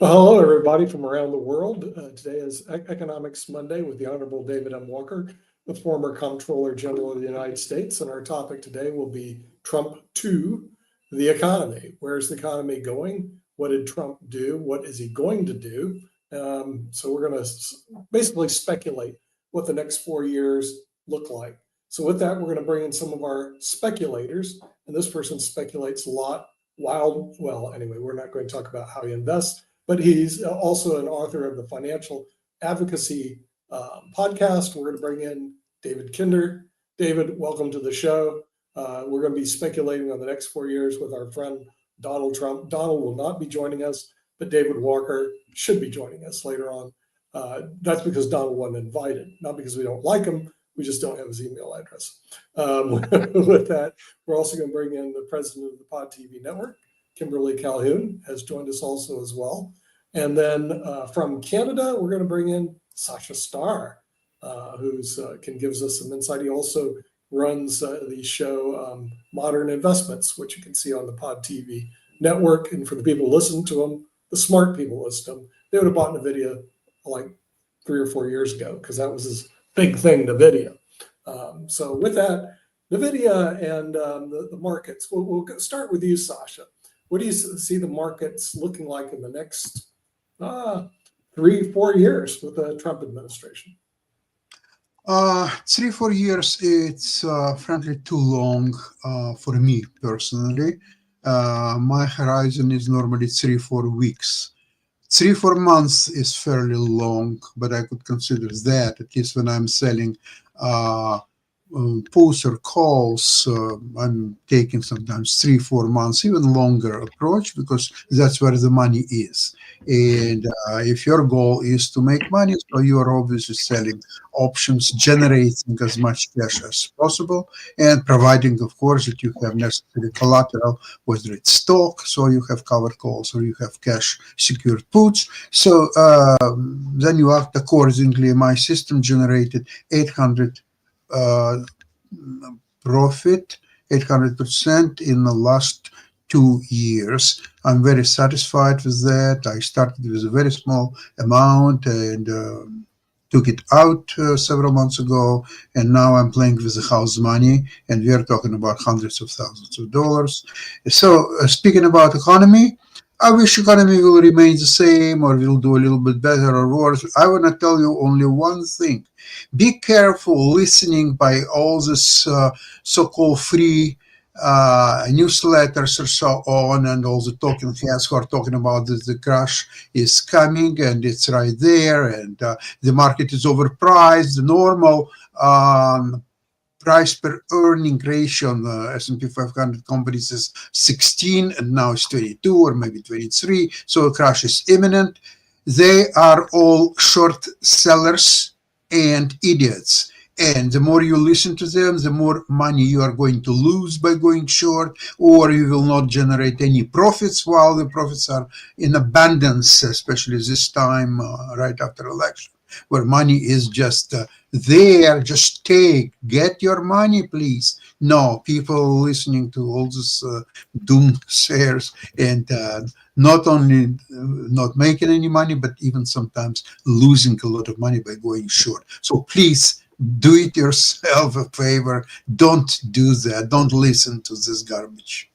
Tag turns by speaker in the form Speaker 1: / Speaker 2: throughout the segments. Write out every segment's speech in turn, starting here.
Speaker 1: Well, hello, everybody from around the world. Today is Economics Monday with the Honorable David M. Walker, the former Comptroller General of the United States. And our topic today will be Trump 2, the economy. Where's the economy going? What did Trump do? What is he going to do? So we're going to basically speculate what the next 4 years look like. So with that, we're going to bring in some of our speculators. And this person speculates a lot. Anyway, we're not going to talk about how he invests, but he's also an author of the Financial Advocacy podcast. We're going to bring in David Kinder. David, welcome to the show. We're going to be speculating on the next 4 years with our friend Donald Trump. Donald will not be joining us, but David Walker should be joining us later on. That's because Donald wasn't invited, not because we don't like him. We just don't have his email address. With that, we're also going to bring in the president of the PodTV network, Kimberly Calhoun, has joined us also as well. And then from Canada, we're going to bring in Sasha Starr, who gives us some insight. He also runs the show Modern Investments, which you can see on the PodTV network. And for the people who listen to him, the smart people who listen to him, they would have bought NVIDIA like 3 or 4 years ago because that was his big thing, NVIDIA. So with that, NVIDIA and the markets, we'll start with you, Sasha. What do you see the markets looking like in the next 3-4 years with the Trump administration?
Speaker 2: 3-4 years, it's frankly too long for me personally. My horizon is normally 3-4 weeks. 3-4 months is fairly long, but I could consider that, at least when I'm selling puts or calls. I'm taking sometimes 3-4 months, even longer approach, because that's where the money is. And if your goal is to make money, so you are obviously selling options, generating as much cash as possible, and providing, of course, that you have necessary collateral, whether it's stock, so you have covered calls, or you have cash secured puts. So then you act accordingly. My system generated 800 profit, 800% in the last 2 years. I'm very satisfied with that. I started with a very small amount and took it out several months ago, and now I'm playing with the house money, and we are talking about hundreds of thousands of dollars. So speaking about economy, I wish economy will remain the same or will do a little bit better or worse. I want to tell you only one thing. Be careful listening by all this so-called free newsletters or so on, and all the talking heads who are talking about that the crash is coming and it's right there, and the market is overpriced. The normal price per earning ratio on the S&P 500 companies is 16, and now it's 22 or maybe 23. So a crash is imminent. They are all short sellers and idiots. And the more you listen to them, the more money you are going to lose by going short, or you will not generate any profits while the profits are in abundance, especially this time right after election, where money is just there. Just get your money, please. No, people listening to all this doom shares and not only not making any money, but even sometimes losing a lot of money by going short. So please do it yourself a favor. Don't do that. Don't listen to this garbage.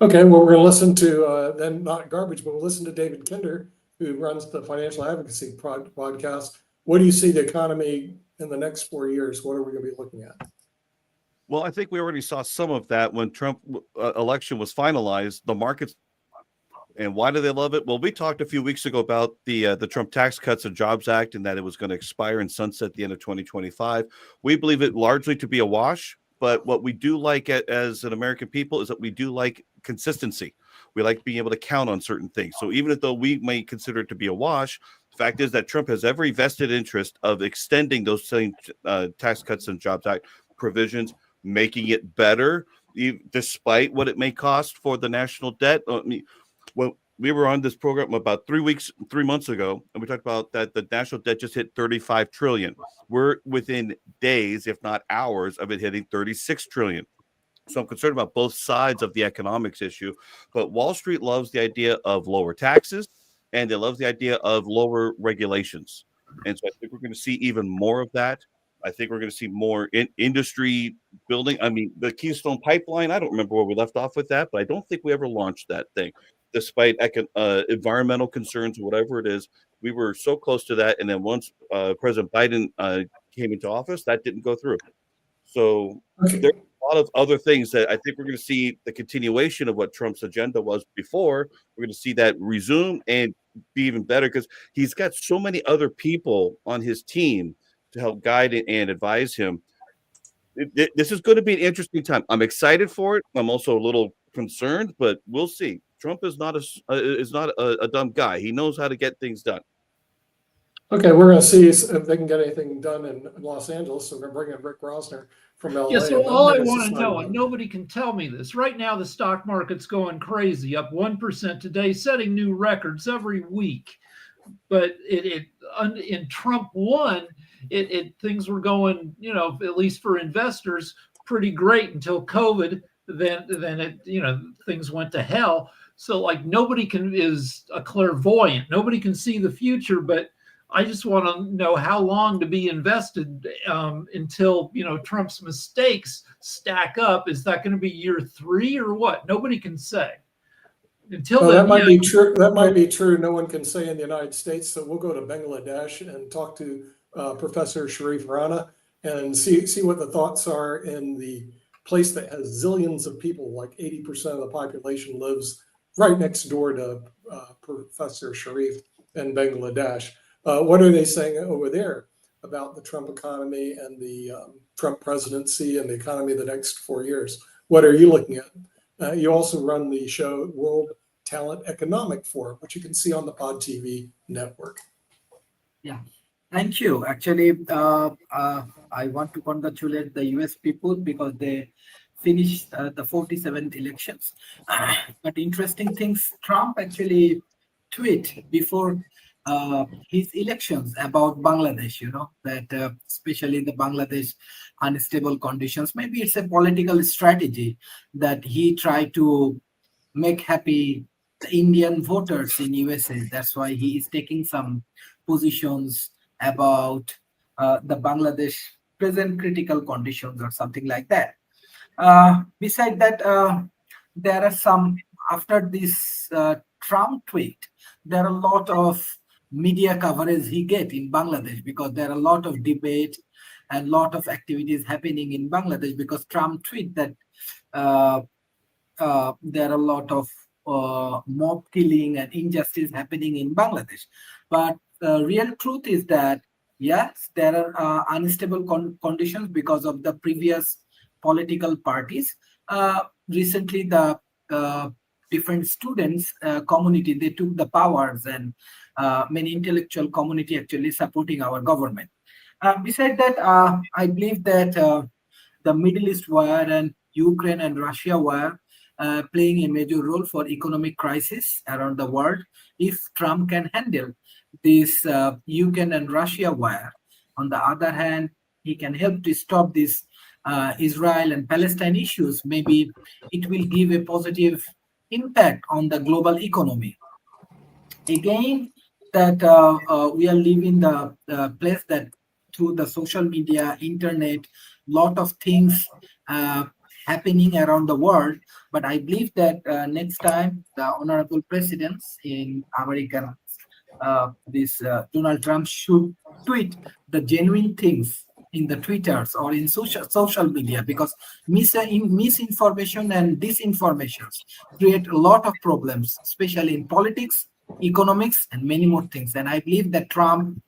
Speaker 1: Okay, well, we're going to listen to, then not garbage, but we'll listen to David Kinder, who runs the Financial Advocacy podcast. What do you see the economy in the next 4 years? What are we going to be looking at?
Speaker 3: Well, I think we already saw some of that when Trump election was finalized. The markets, and why do they love it? Well, we talked a few weeks ago about the Trump Tax Cuts and Jobs Act, and that it was going to expire and sunset at the end of 2025. We believe it largely to be a wash, but what we do like as an American people is that we do like consistency. We like being able to count on certain things. So even though we may consider it to be a wash, the fact is that Trump has every vested interest of extending those same Tax Cuts and Jobs Act provisions, making it better, despite what it may cost for the national debt. Well, we were on this program about 3 months ago, and we talked about that the national debt just hit 35 trillion. We're within days, if not hours, of it hitting 36 trillion. So I'm concerned about both sides of the economics issue, but Wall Street loves the idea of lower taxes and they love the idea of lower regulations. And so I think we're going to see even more of that. I think we're going to see more industry building. I mean, the Keystone Pipeline, I don't remember where we left off with that, but I don't think we ever launched that thing, despite environmental concerns or whatever it is. We were so close to that. And then once President Biden came into office, that didn't go through. So there's a lot of other things that I think we're going to see the continuation of what Trump's agenda was before. We're going to see that resume and be even better because he's got so many other people on his team to help guide and advise him. This is going to be an interesting time. I'm excited for it. I'm also a little concerned, but we'll see. Trump is not a dumb guy. He knows how to get things done.
Speaker 1: Okay, we're going to see if they can get anything done in Los Angeles. So we're going to bring in Rick Rosner from LA.
Speaker 4: Yeah, so all I want to know, and nobody can tell me this, right now the stock market's going crazy, up 1% today, setting new records every week. But in Trump 1, things were going, at least for investors, pretty great until COVID. Then things went to hell. So like nobody is a clairvoyant. Nobody can see the future, but I just want to know how long to be invested until, Trump's mistakes stack up. Is that going to be year 3 or what? Nobody can say. Until then,
Speaker 1: that might be true. That might be true. No one can say in the United States. So we'll go to Bangladesh and talk to Professor Sharif Rana and see what the thoughts are in the place that has zillions of people. Like 80% of the population lives right next door to Professor Sharif in Bangladesh. What are they saying over there about the Trump economy and the Trump presidency and the economy the next 4 years? What are you looking at? You also run the show World Talent Economic Forum, which you can see on the PodTV network.
Speaker 5: Yeah, thank you. Actually, I want to congratulate the US people because they finished the 47th elections. But interesting things, Trump actually tweeted before his elections about Bangladesh, that especially the Bangladesh unstable conditions. Maybe it's a political strategy that he tried to make happy the Indian voters in USA. That's why he is taking some positions about the Bangladesh present critical conditions or something like that. Beside that, there are some, after this Trump tweet, there are a lot of media coverage he get in Bangladesh because there are a lot of debate and lot of activities happening in Bangladesh because Trump tweet that there are a lot of mob killing and injustice happening in Bangladesh. But the real truth is that, yes, there are unstable conditions because of the previous political parties. Recently, the different students community, they took the powers and many intellectual community actually supporting our government. Besides that, I believe that the Middle East war and Ukraine and Russia war playing a major role for economic crisis around the world. If Trump can handle this Ukraine and Russia war, on the other hand, he can help to stop this Israel and Palestine issues. Maybe it will give a positive impact on the global economy. Again, that we are living the place that through the social media, internet, lot of things happening around the world. But I believe that next time the honorable presidents in America, Donald Trump should tweet the genuine things in the Twitters or in social media, because misinformation and disinformation create a lot of problems, especially in politics, economics, and many more things. And I believe that Trump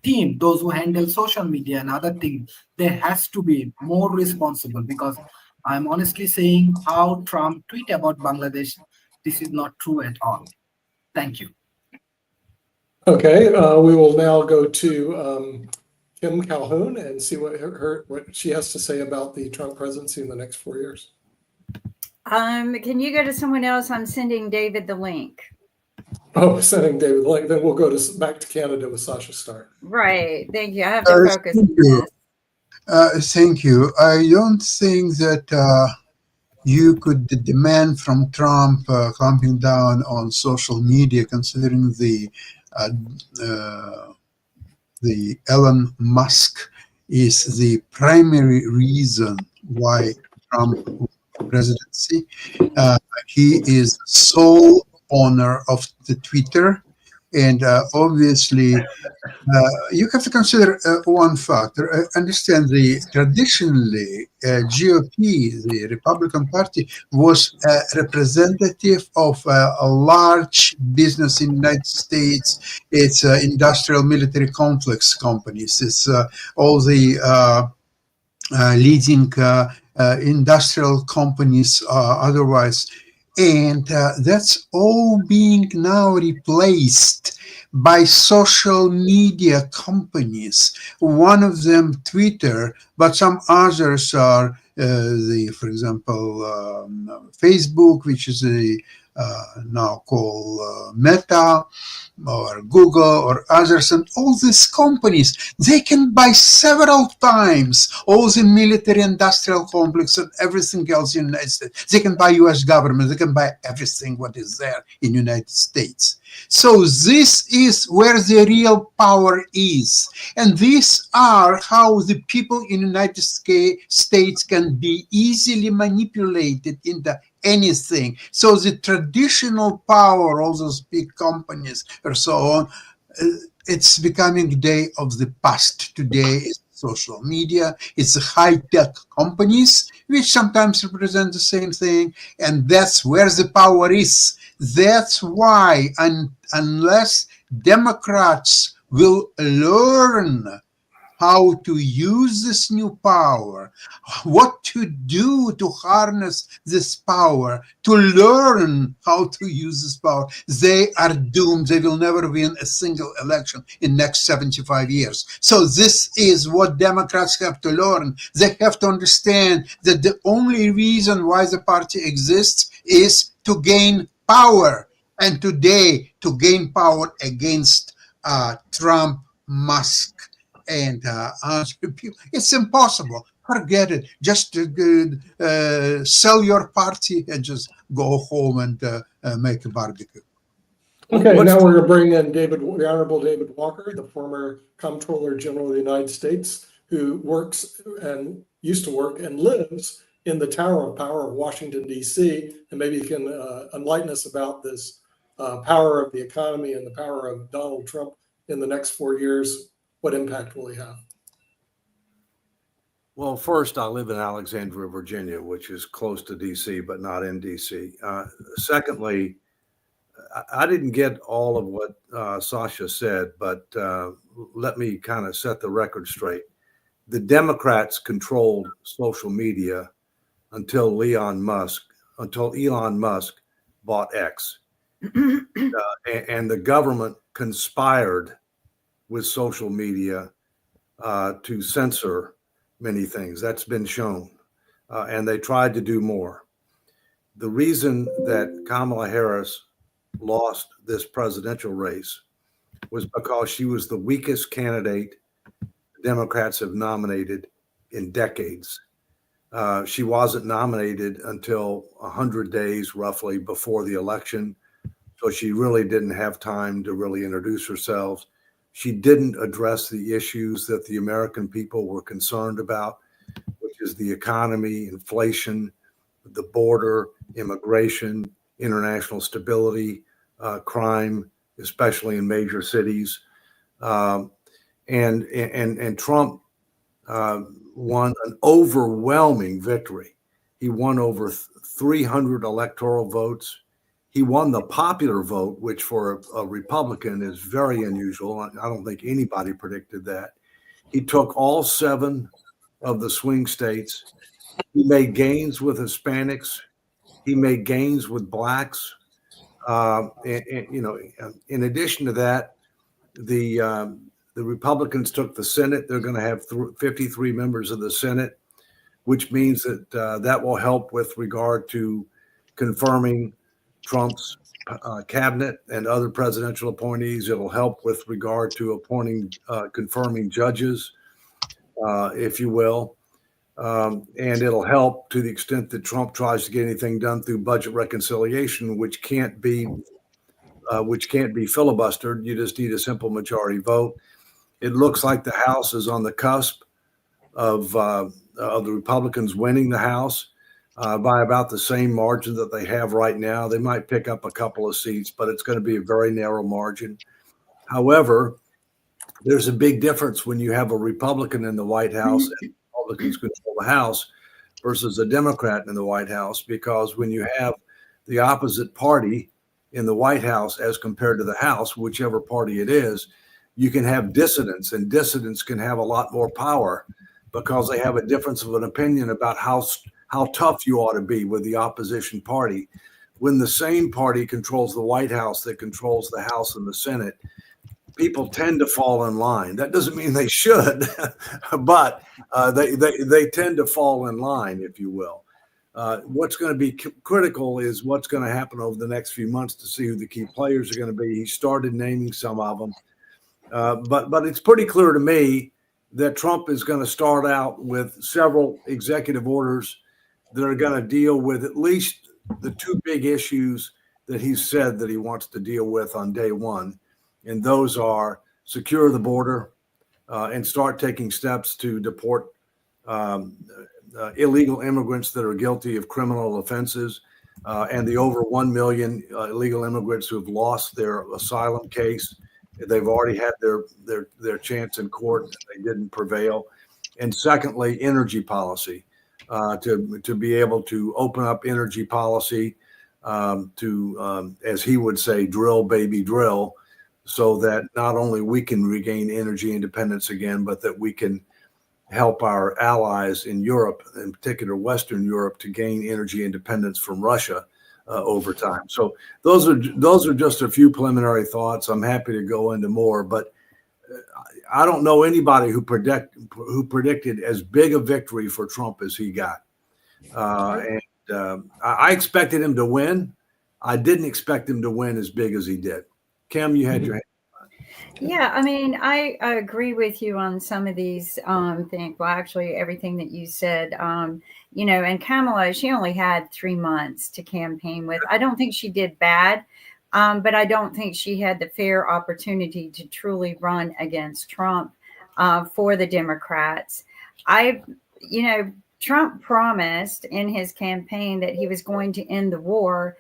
Speaker 5: team, those who handle social media and other things, they has to be more responsible, because I'm honestly saying how Trump tweet about Bangladesh, this is not true at all. Thank you.
Speaker 1: Okay, we will now go to Kim Calhoun and see what she has to say about the Trump presidency in the next 4 years.
Speaker 6: Can you go to someone else? I'm sending David the link.
Speaker 1: Oh, sending David the link. Then we'll go back to Canada with Sasha Starr.
Speaker 6: Right. Thank you. I have to focus on this.
Speaker 2: Thank you. I don't think that you could demand from Trump clamping down on social media, considering uh, the Elon Musk is the primary reason why Trump won the presidency. He is sole owner of the Twitter, and obviously you have to consider one factor. Understand the traditionally GOP, the Republican Party, was a representative of a large business in the United States. It's industrial military complex companies. It's all the leading industrial companies otherwise. And that's all being now replaced by social media companies. One of them, Twitter, but some others are for example, Facebook, which is now called Meta, or Google or others, and all these companies, they can buy several times all the military industrial complex and everything else in the United States. They can buy US government, they can buy everything what is there in the United States. So this is where the real power is. And these are how the people in the United States can be easily manipulated into anything. So the traditional power, all those big companies or so on, it's becoming a day of the past. Today is social media, it's high-tech companies, which sometimes represent the same thing, and that's where the power is. That's why, unless Democrats will learn how to use this new power, what to do to harness this power, to learn how to use this power, they are doomed. They will never win a single election in next 75 years. So this is what Democrats have to learn. They have to understand that the only reason why the party exists is to gain power. And today, to gain power against Trump, Musk, and other people, it's impossible. Forget it. Just sell your party and just go home and make a barbecue.
Speaker 1: Okay, now we're going to bring in the Honorable David Walker, the former Comptroller General of the United States, who works and used to work and lives in the Tower of Power of Washington, D.C., and maybe you can enlighten us about this power of the economy and the power of Donald Trump in the next 4 years. What impact will he have?
Speaker 7: Well, first, I live in Alexandria, Virginia, which is close to D.C., but not in D.C. Secondly, I didn't get all of what Sasha said, but let me kind of set the record straight. The Democrats controlled social media until Elon Musk bought X. And the government conspired with social media to censor many things. That's been shown. And they tried to do more. The reason that Kamala Harris lost this presidential race was because she was the weakest candidate Democrats have nominated in decades. She wasn't nominated until 100 days roughly before the election. So she really didn't have time to really introduce herself. She didn't address the issues that the American people were concerned about, which is the economy, inflation, the border, immigration, international stability, crime, especially in major cities. And Trump won an overwhelming victory. He won over 300 electoral votes. He won the popular vote, which for a Republican is very unusual. I don't think anybody predicted that. He took all 7 of the swing states. He made gains with Hispanics. He made gains with blacks. In addition to that, the Republicans took the Senate. They're going to have 53 members of the Senate, which means that that will help with regard to confirming Trump's cabinet and other presidential appointees. It'll help with regard to appointing, confirming judges, if you will. And it'll help to the extent that Trump tries to get anything done through budget reconciliation, which can't be filibustered. You just need a simple majority vote. It looks like the House is on the cusp of the Republicans winning the House by about the same margin that they have right now. They might pick up a couple of seats, but it's going to be a very narrow margin. However, there's a big difference when you have a Republican in the White House and Republicans control the House versus a Democrat in the White House, because when you have the opposite party in the White House as compared to the House, whichever party it is, you can have dissidents, and dissidents can have a lot more power because they have a difference of an opinion about how tough you ought to be with the opposition party. When the same party controls the White House that controls the House and the Senate, people tend to fall in line. That doesn't mean they should, but they tend to fall in line, if you will. What's going to be critical is what's going to happen over the next few months to see who the key players are going to be. He started naming some of them, but it's pretty clear to me that Trump is going to start out with several executive orders that are going to deal with at least the two big issues that he said that he wants to deal with on day one. And those are secure the border and start taking steps to deport illegal immigrants that are guilty of criminal offenses, and the over 1 million illegal immigrants who have lost their asylum case. They've already had their chance in court. They didn't prevail. And secondly, energy policy, to be able to open up energy policy to, as he would say, drill, baby, drill, so that not only we can regain energy independence again, but that we can help our allies in Europe, in particular Western Europe, to gain energy independence from Russia over time. So those are just a few preliminary thoughts. I'm happy to go into more, but I don't know anybody who predicted as big a victory for Trump as he got. I expected him to win. I didn't expect him to win as big as he did. Kim, you had your hand.
Speaker 6: Yeah, I mean, I agree with you on some of these things. Well, actually, everything that you said, and Kamala, she only had 3 months to campaign with. I don't think she did bad, but I don't think she had the fair opportunity to truly run against Trump for the Democrats. Trump promised in his campaign that he was going to end the war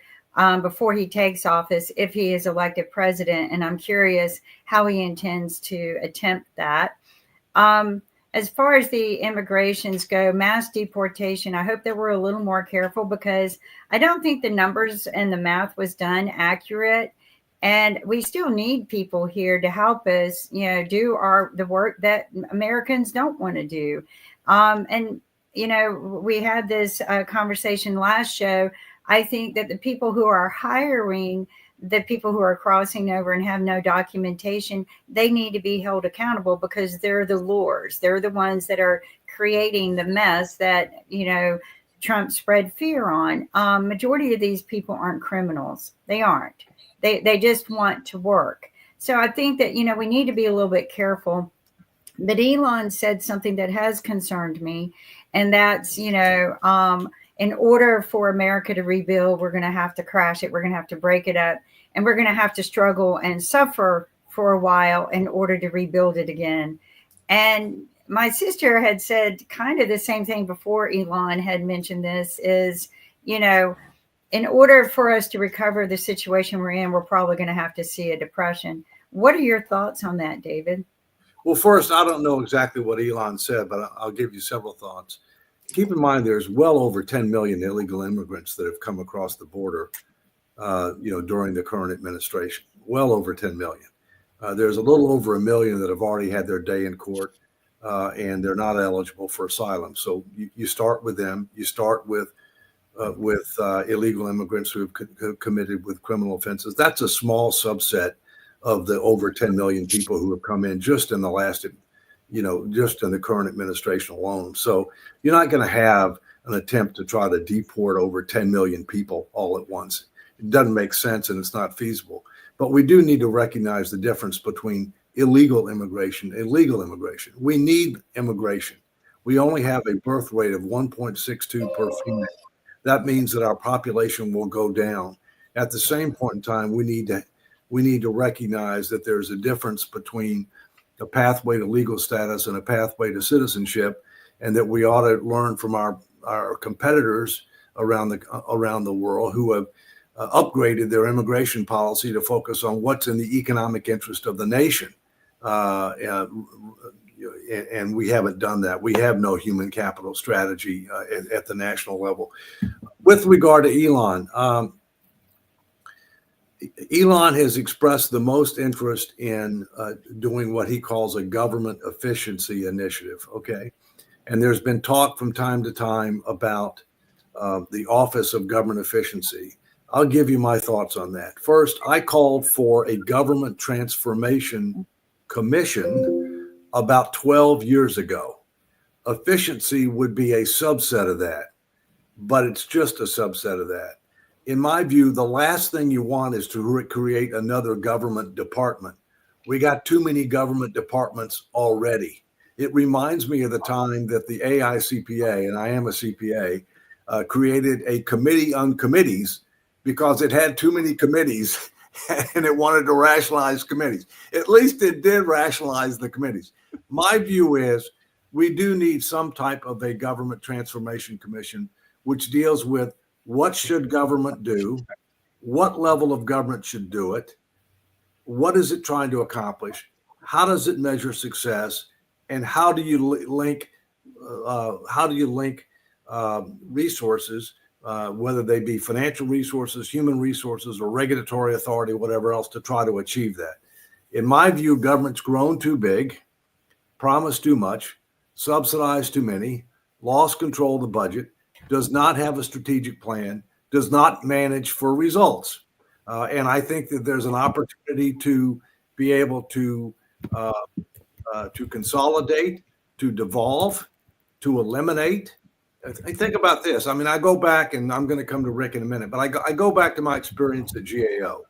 Speaker 6: before he takes office if he is elected president. And I'm curious how he intends to attempt that. As far as the immigrations go, mass deportation, I hope that we're a little more careful, because I don't think the numbers and the math was done accurate. And we still need people here to help us, do the work that Americans don't want to do. We had this conversation last show. I think that the people who are hiring the people who are crossing over and have no documentation, they need to be held accountable, because they're the lures. They're the ones that are creating the mess that, Trump spread fear on. Majority of these people aren't criminals. They aren't. They just want to work. So I think that, we need to be a little bit careful. But Elon said something that has concerned me, and that's, in order for America to rebuild, we're going to have to crash it. We're going to have to break it up, and we're going to have to struggle and suffer for a while in order to rebuild it again. And my sister had said kind of the same thing before Elon had mentioned this is, in order for us to recover the situation we're in, we're probably going to have to see a depression. What are your thoughts on that, David?
Speaker 7: Well, first, I don't know exactly what Elon said, but I'll give you several thoughts. Keep in mind, there's well over 10 million illegal immigrants that have come across the border, during the current administration. Well over 10 million. There's a little over 1 million that have already had their day in court, and they're not eligible for asylum. So you start with them. You start with illegal immigrants who have committed with criminal offenses. That's a small subset of the over 10 million people who have come in just in the last, just in the current administration alone. So you're not going to have an attempt to try to deport over 10 million people all at once. It doesn't make sense, and it's not feasible. But we do need to recognize the difference between illegal immigration and legal immigration. We need immigration. We only have a birth rate of 1.62 per female. That means that our population will go down. At the same point in time, we need to recognize that there's a difference between a pathway to legal status and a pathway to citizenship, and that we ought to learn from our competitors around the world who have upgraded their immigration policy to focus on what's in the economic interest of the nation. And we haven't done that. We have no human capital strategy at the national level. With regard to Elon, Elon has expressed the most interest in doing what he calls a government efficiency initiative, okay? And there's been talk from time to time about the Office of Government Efficiency. I'll give you my thoughts on that. First, I called for a government transformation commission about 12 years ago. Efficiency would be a subset of that, but it's just a subset of that. In my view, the last thing you want is to create another government department. We got too many government departments already. It reminds me of the time that the AICPA, and I am a CPA, created a committee on committees because it had too many committees and it wanted to rationalize committees. At least it did rationalize the committees. My view is we do need some type of a government transformation commission which deals with what should government do, what level of government should do it, what is it trying to accomplish, how does it measure success, and how do you link resources, whether they be financial resources, human resources, or regulatory authority, whatever else, to try to achieve that. In my view, government's grown too big, promised too much, subsidized too many, lost control of the budget, does not have a strategic plan, does not manage for results. And I think that there's an opportunity to be able to consolidate, to devolve, to eliminate. I think about this. I mean, I go back, and I'm going to come to Rick in a minute, but I go back to my experience at GAO.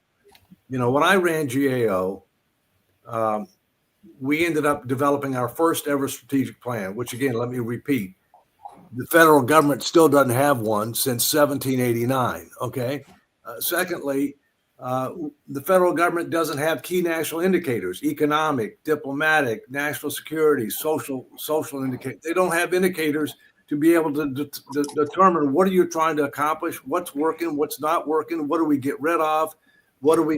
Speaker 7: You know, when I ran GAO, we ended up developing our first ever strategic plan, which, again, let me repeat, the federal government still doesn't have one since 1789, okay? Secondly, the federal government doesn't have key national indicators, economic, diplomatic, national security, social indicators. They don't have indicators to be able to determine what are you trying to accomplish, what's working, what's not working, what do we get rid of, what do we,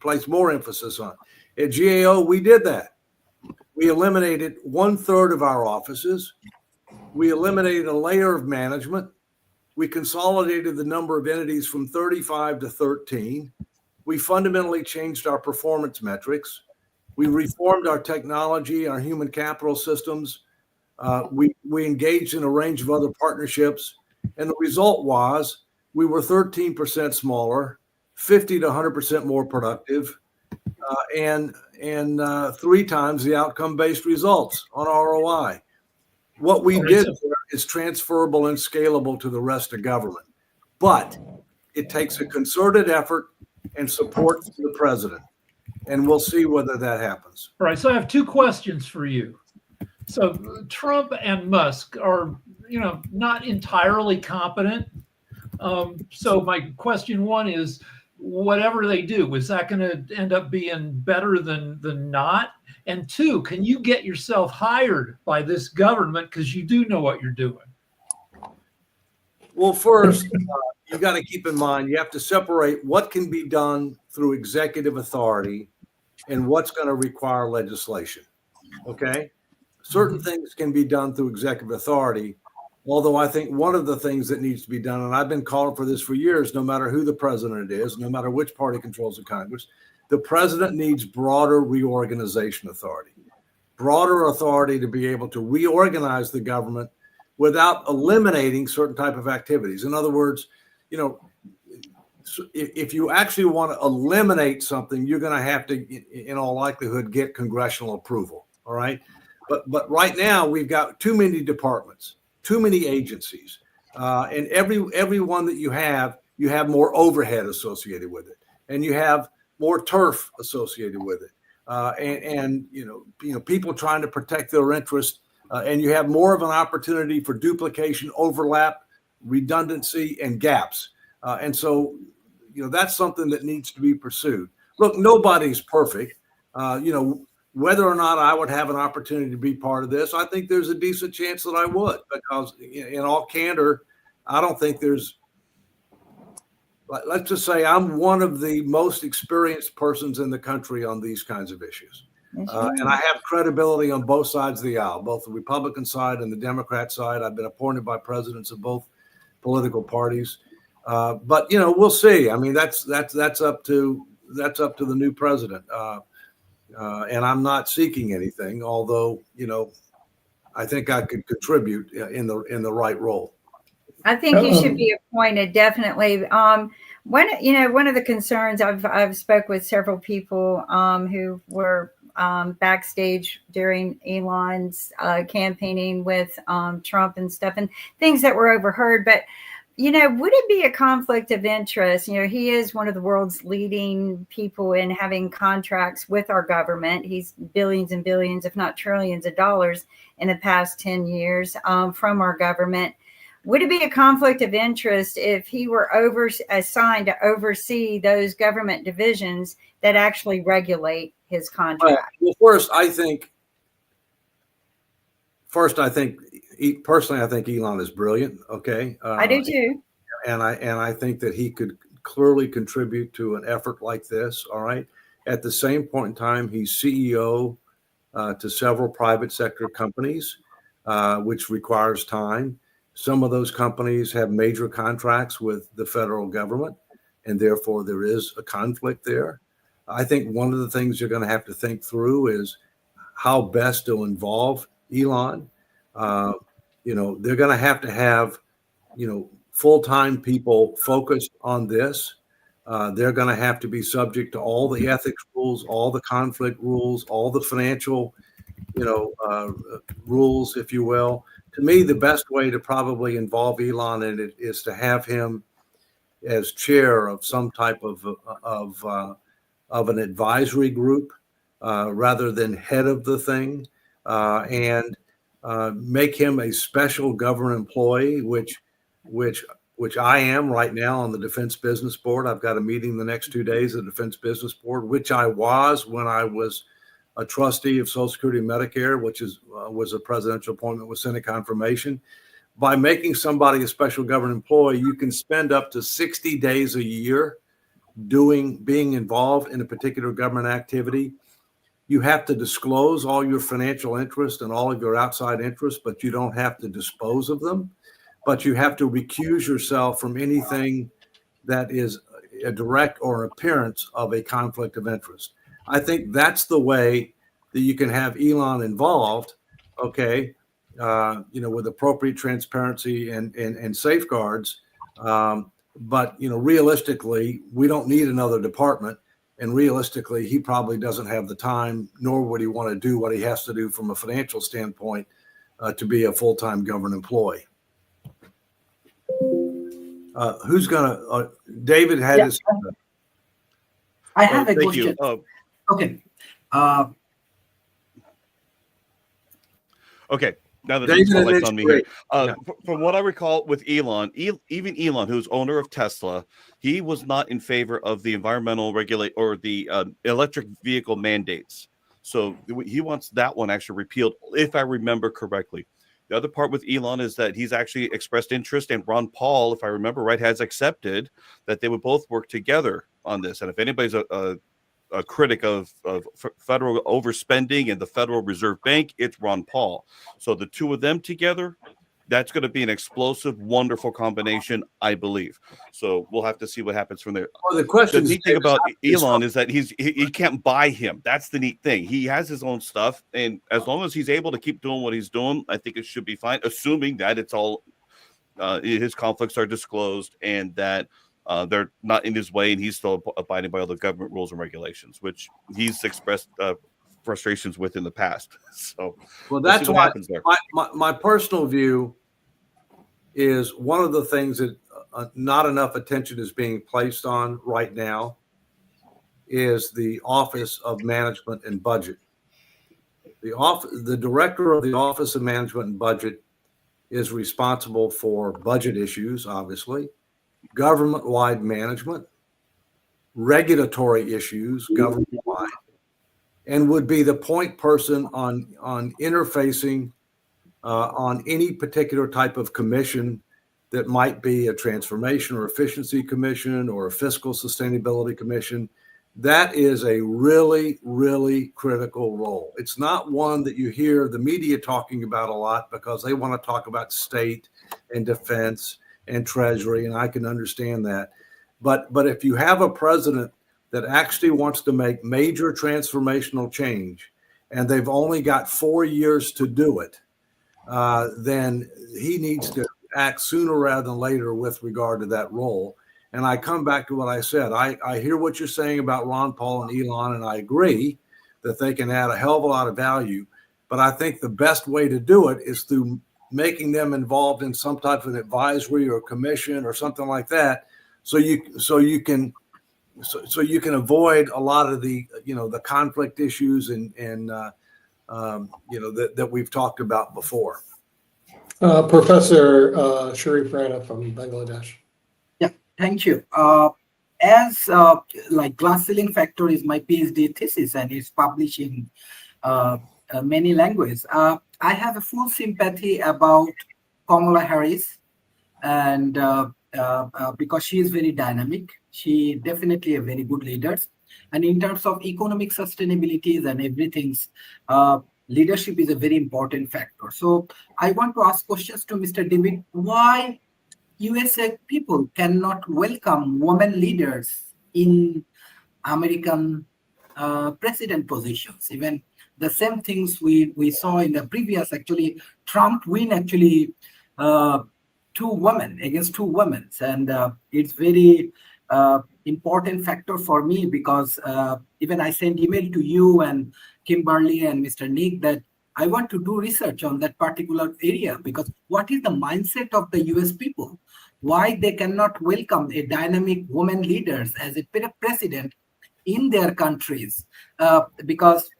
Speaker 7: place more emphasis on. At GAO, we did that. We eliminated 1/3 of our offices. We eliminated a layer of management. We consolidated the number of entities from 35 to 13. We fundamentally changed our performance metrics. We reformed our technology, our human capital systems. We engaged in a range of other partnerships. And the result was we were 13% smaller, 50 to 100% more productive, and 3 times the outcome-based results on ROI. What we did is transferable and scalable to the rest of government, but it takes a concerted effort and support from the president, and we'll see whether that happens.
Speaker 4: All right, so I have 2 questions for you. So Trump and Musk are, not entirely competent. So my question 1 is, whatever they do, is that going to end up being better than not? And 2, can you get yourself hired by this government because you do know what you're doing?
Speaker 7: Well, first, you got to keep in mind, you have to separate what can be done through executive authority and what's going to require legislation. Okay? Certain things can be done through executive authority, although I think one of the things that needs to be done, and I've been calling for this for years, no matter who the president is, no matter which party controls the Congress, the president needs broader reorganization authority, broader authority to be able to reorganize the government without eliminating certain type of activities. In other words, if you actually want to eliminate something, you're going to have to, in all likelihood, get congressional approval. All right. But right now we've got too many departments, too many agencies, and every one that you have more overhead associated with it, and you have more turf associated with it, and people trying to protect their interests and you have more of an opportunity for duplication, overlap, redundancy, and gaps. And so, that's something that needs to be pursued. Look, nobody's perfect. Whether or not I would have an opportunity to be part of this, I think there's a decent chance that I would, because in all candor, I don't think there's, let's just say I'm one of the most experienced persons in the country on these kinds of issues. And I have credibility on both sides of the aisle, both the Republican side and the Democrat side. I've been appointed by presidents of both political parties. But we'll see. I mean, that's up to the new president. And I'm not seeking anything, although, I think I could contribute in the right role.
Speaker 6: I think you should be appointed, definitely. One of the concerns, I've spoke with several people who were backstage during Elon's campaigning with Trump and stuff, and things that were overheard. But would it be a conflict of interest? He is one of the world's leading people in having contracts with our government. He's billions and billions, if not trillions of dollars in the past 10 years from our government. Would it be a conflict of interest if he were assigned to oversee those government divisions that actually regulate his contract?
Speaker 7: Well, first, I think personally, I think Elon is brilliant. Okay,
Speaker 6: I do too,
Speaker 7: and I think that he could clearly contribute to an effort like this. All right. At the same point in time, he's CEO to several private sector companies, which requires time. Some of those companies have major contracts with the federal government, and therefore there is a conflict there. I think one of the things you're going to have to think through is how best to involve Elon. They're going to have, full-time people focused on this. They're going to have to be subject to all the ethics rules, all the conflict rules, all the financial, rules, if you will. To me, the best way to probably involve Elon in it is to have him as chair of some type of an advisory group rather than head of the thing, and make him a special government employee, which I am right now on the Defense Business Board. I've got a meeting the next 2 days of the Defense Business Board, which I was when I was a trustee of Social Security and Medicare, which was a presidential appointment with Senate confirmation. By making somebody a special government employee, you can spend up to 60 days a year being involved in a particular government activity. You have to disclose all your financial interests and all of your outside interests, but you don't have to dispose of them. But you have to recuse yourself from anything that is a direct or appearance of a conflict of interest. I think that's the way that you can have Elon involved, okay, with appropriate transparency and safeguards. But realistically, we don't need another department. And realistically, he probably doesn't have the time, nor would he want to do what he has to do from a financial standpoint to be a full-time government employee. Who's gonna? David had his.
Speaker 5: I have a
Speaker 3: thank
Speaker 5: question.
Speaker 3: you.
Speaker 5: Okay.
Speaker 3: Okay. Now that
Speaker 7: David
Speaker 3: the spotlight's on me here.
Speaker 7: Yeah.
Speaker 3: From what I recall with Elon, even Elon, who's owner of Tesla, he was not in favor of the environmental regulate or the electric vehicle mandates. So he wants that one actually repealed, if I remember correctly. The other part with Elon is that he's actually expressed interest, and Ron Paul, if I remember right, has accepted that they would both work together on this. And if anybody's a critic of federal overspending and the Federal Reserve Bank, it's Ron Paul. So the two of them together, that's going to be an explosive, wonderful combination, I believe. So we'll have to see what happens from there.
Speaker 7: Well, the
Speaker 3: neat thing about Elon is that he can't buy him. That's the neat thing. He has his own stuff, and as long as he's able to keep doing what he's doing, I think it should be fine, assuming that it's all his conflicts are disclosed and that they're not in his way, and he's still abiding by all the government rules and regulations, which he's expressed frustrations with in the past. So
Speaker 7: well, that's
Speaker 3: what
Speaker 7: why
Speaker 3: happens there.
Speaker 7: My personal view is one of the things that not enough attention is being placed on right now is the Office of Management and Budget. The director of the Office of Management and Budget is responsible for budget issues, obviously, government-wide management, regulatory issues government-wide, and would be the point person on interfacing on any particular type of commission that might be a transformation or efficiency commission or a fiscal sustainability commission. That is a really, really critical role. It's not one that you hear the media talking about a lot because they want to talk about state and defense and treasury, and I can understand that. But if you have a president that actually wants to make major transformational change and they've only got 4 years to do it, then he needs to act sooner rather than later with regard to that role. And I come back to what I said. I hear what you're saying about Ron Paul and Elon, and I agree that they can add a hell of a lot of value. But I think the best way to do it is through making them involved in some type of an advisory or commission or something like that, so you can avoid a lot of the the conflict issues and that we've talked about before.
Speaker 1: Professor Sharif Rana from Bangladesh.
Speaker 5: Yeah, thank you. As like glass ceiling factor is my PhD thesis and it's published in many languages. I have a full sympathy about Kamala Harris, and because she is very dynamic, she definitely a very good leader. And in terms of economic sustainability and everything, leadership is a very important factor. So I want to ask questions to Mr. David. Why USA people cannot welcome women leaders in American president positions? Even the same things we saw in the previous, actually, Trump win actually 2 women against 2 women. And it's very important factor for me because even I sent email to you and Kimberly and Mr. Nick that I want to do research on that particular area, because what is the mindset of the US people? Why they cannot welcome a dynamic woman leaders as a president in their countries? Because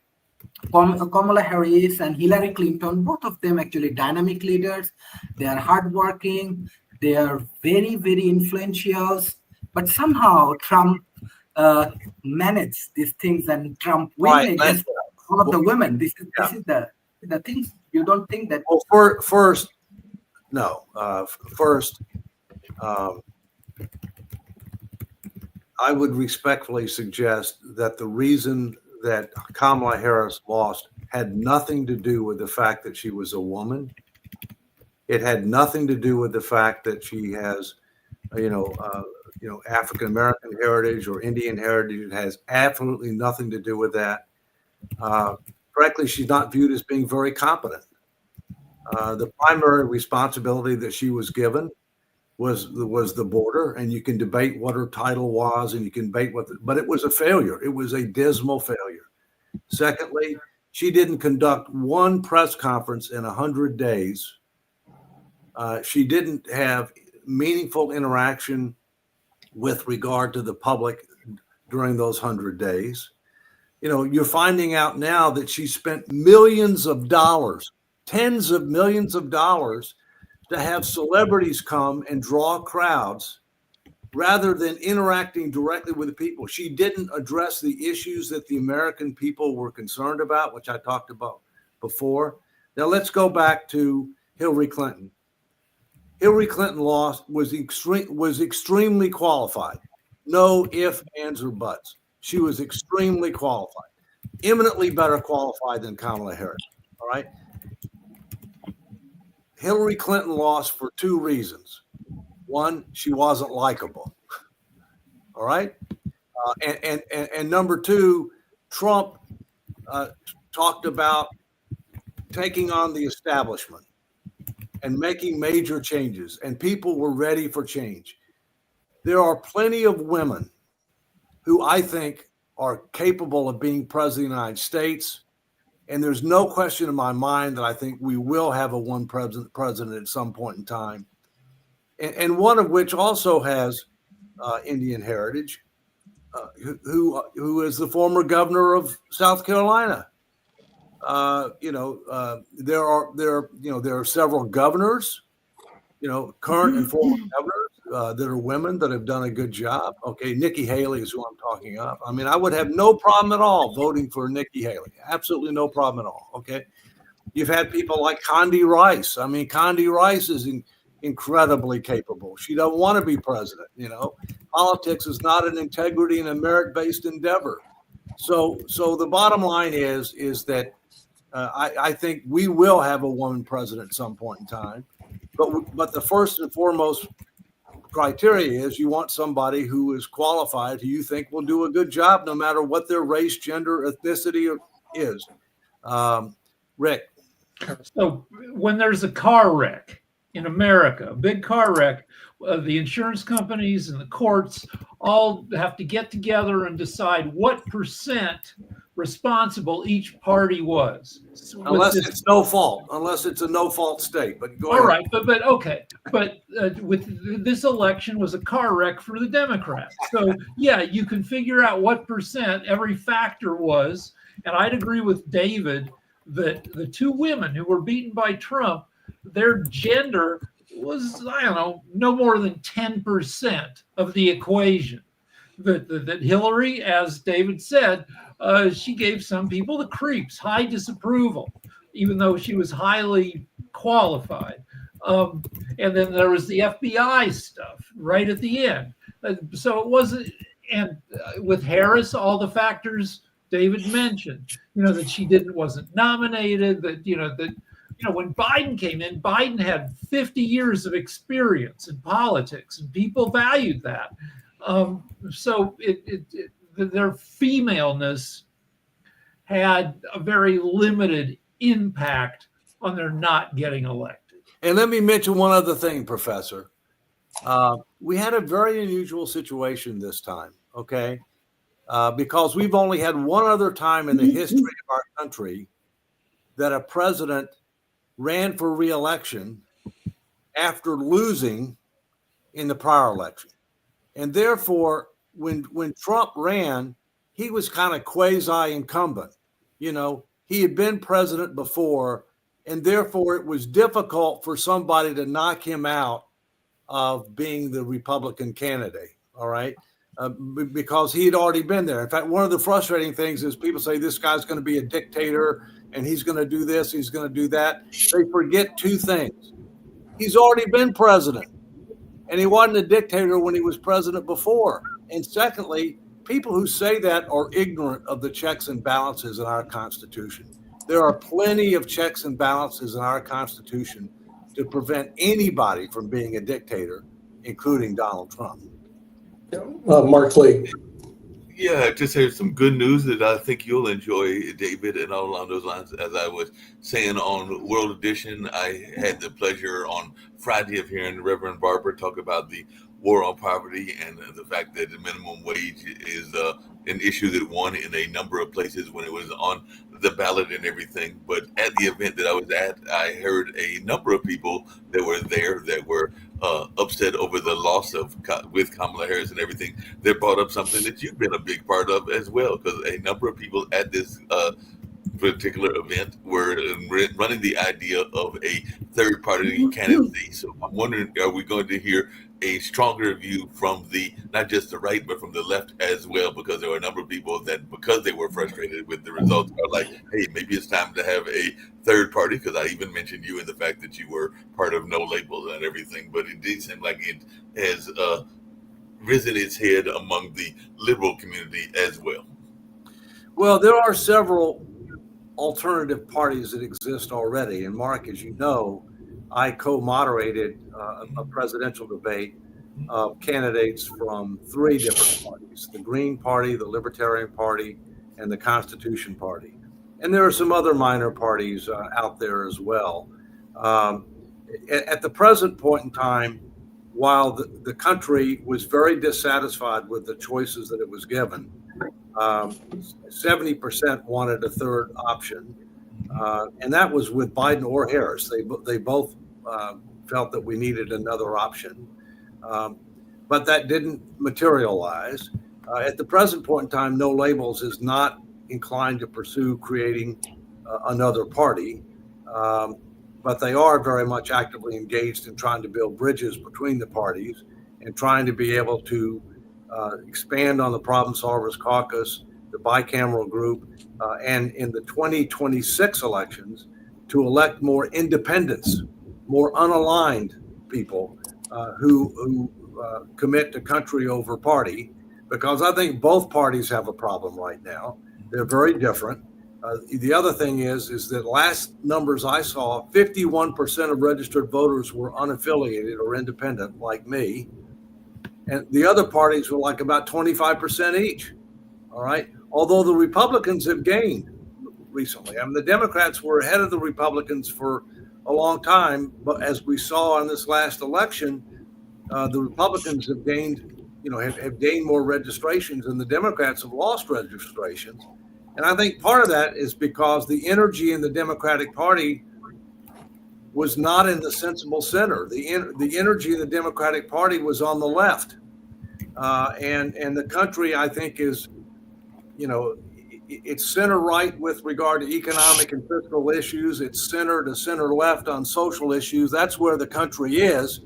Speaker 5: Kamala Harris and Hillary Clinton, both of them actually dynamic leaders. They are hardworking. They are very, very influential. But somehow Trump managed these things, and Trump win against all of the women. This is the things you don't think that.
Speaker 7: Well, first, I would respectfully suggest that the reason that Kamala Harris lost had nothing to do with the fact that she was a woman. It had nothing to do with the fact that she has, African American heritage or Indian heritage. It has absolutely nothing to do with that. Frankly, she's not viewed as being very competent. The primary responsibility that she was given was the border, and you can debate what her title was, and you can debate but it was a failure. It was a dismal failure. Secondly, she didn't conduct one press conference in 100 days. She didn't have meaningful interaction with regard to the public during those 100 days. You're finding out now that she spent millions of dollars, tens of millions of dollars, to have celebrities come and draw crowds rather than interacting directly with the people. She didn't address the issues that the American people were concerned about, which I talked about before. Now let's go back to Hillary Clinton. Hillary Clinton was extremely qualified. No ifs, ands, or buts. She was extremely qualified, eminently better qualified than Kamala Harris. All right. Hillary Clinton lost for 2 reasons. One, she wasn't likable. All right. And number 2, Trump talked about taking on the establishment and making major changes, and people were ready for change. There are plenty of women who I think are capable of being president of the United States. And there's no question in my mind that I think we will have a one president at some point in time. And one of which also has Indian heritage, who is the former governor of South Carolina, there are several governors, current and former governors that are women that have done a good job. Okay, Nikki Haley is who I'm talking of. I mean, I would have no problem at all voting for Nikki Haley. Absolutely no problem at all. Okay, you've had people like Condi Rice. I mean, Condi Rice is incredibly capable. She doesn't want to be president. Politics is not an integrity and a merit-based endeavor. So the bottom line is that I think we will have a woman president at some point in time. But the first and foremost criteria is you want somebody who is qualified, who you think will do a good job, no matter what their race, gender, ethnicity is. Rick.
Speaker 4: So when there's a car wreck in America, a big car wreck, the insurance companies and the courts all have to get together and decide what percent responsible each party was.
Speaker 7: Unless it's no fault, unless it's a no fault state. But go ahead.
Speaker 4: All right, but okay, but with this election was a car wreck for the Democrats. So yeah, you can figure out what percent every factor was, and I'd agree with David that the two women who were beaten by Trump, their gender was, I don't know, no more than 10% of the equation. That Hillary, as David said, she gave some people the creeps, high disapproval, even though she was highly qualified. And then there was the FBI stuff right at the end. So it wasn't, and with Harris, all the factors David mentioned, that she wasn't nominated, that when Biden came in, Biden had 50 years of experience in politics, and people valued that. So their femaleness had a very limited impact on their not getting elected.
Speaker 7: And let me mention one other thing, Professor. We had a very unusual situation this time, okay? Because we've only had one other time in the history of our country that a president ran for re-election after losing in the prior election. And therefore, when Trump ran, he was kind of quasi-incumbent. He had been president before, and therefore it was difficult for somebody to knock him out of being the Republican candidate, all right? Because he had already been there. In fact, one of the frustrating things is people say this guy's going to be a dictator and he's going to do this, he's going to do that. They forget two things. He's already been president, and he wasn't a dictator when he was president before. And secondly, people who say that are ignorant of the checks and balances in our Constitution. There are plenty of checks and balances in our Constitution to prevent anybody from being a dictator, including Donald Trump.
Speaker 1: Mark Lee.
Speaker 8: Yeah, just here's some good news that I think you'll enjoy, David, and all along those lines. As I was saying on World Edition, I had the pleasure on Friday of hearing Reverend Barber talk about the war on poverty and the fact that the minimum wage is an issue that won in a number of places when it was on the ballot and everything. But at the event that I was at, I heard a number of people that were there that were upset over the loss with Kamala Harris and everything. They brought up something that you've been a big part of as well, because a number of people at this particular event were running the idea of a third party candidacy. So I'm wondering, are we going to hear a stronger view from not just the right, but from the left as well? Because there were a number of people that, because they were frustrated with the results, are like, hey, maybe it's time to have a third party. Because I even mentioned you in the fact that you were part of No Labels and everything, but it did seem like it has risen its head among the liberal community as well.
Speaker 7: Well, there are several alternative parties that exist already. And Mark, as you know, I co-moderated a presidential debate of candidates from three different parties: the Green Party, the Libertarian Party, and the Constitution Party. And there are some other minor parties out there as well. At the present point in time, while the country was very dissatisfied with the choices that it was given, 70% wanted a third option, and that was with Biden or Harris. They both felt that we needed another option, but that didn't materialize. At the present point in time, No Labels is not inclined to pursue creating another party. But they are very much actively engaged in trying to build bridges between the parties and trying to be able to expand on the Problem Solvers Caucus, the bicameral group, and in the 2026 elections to elect more independents, more unaligned people who commit to country over party, because I think both parties have a problem right now. They're very different. The other thing is that last numbers I saw, 51% of registered voters were unaffiliated or independent, like me. And the other parties were like about 25% each. All right. Although the Republicans have gained recently. I mean, the Democrats were ahead of the Republicans for a long time. But as we saw in this last election, the Republicans have gained, have gained more registrations, and the Democrats have lost registrations. And I think part of that is because the energy in the Democratic Party was not in the sensible center. The energy in the Democratic Party was on the left. And the country, I think, is, it's center right with regard to economic and fiscal issues. It's center to center left on social issues. That's where the country is.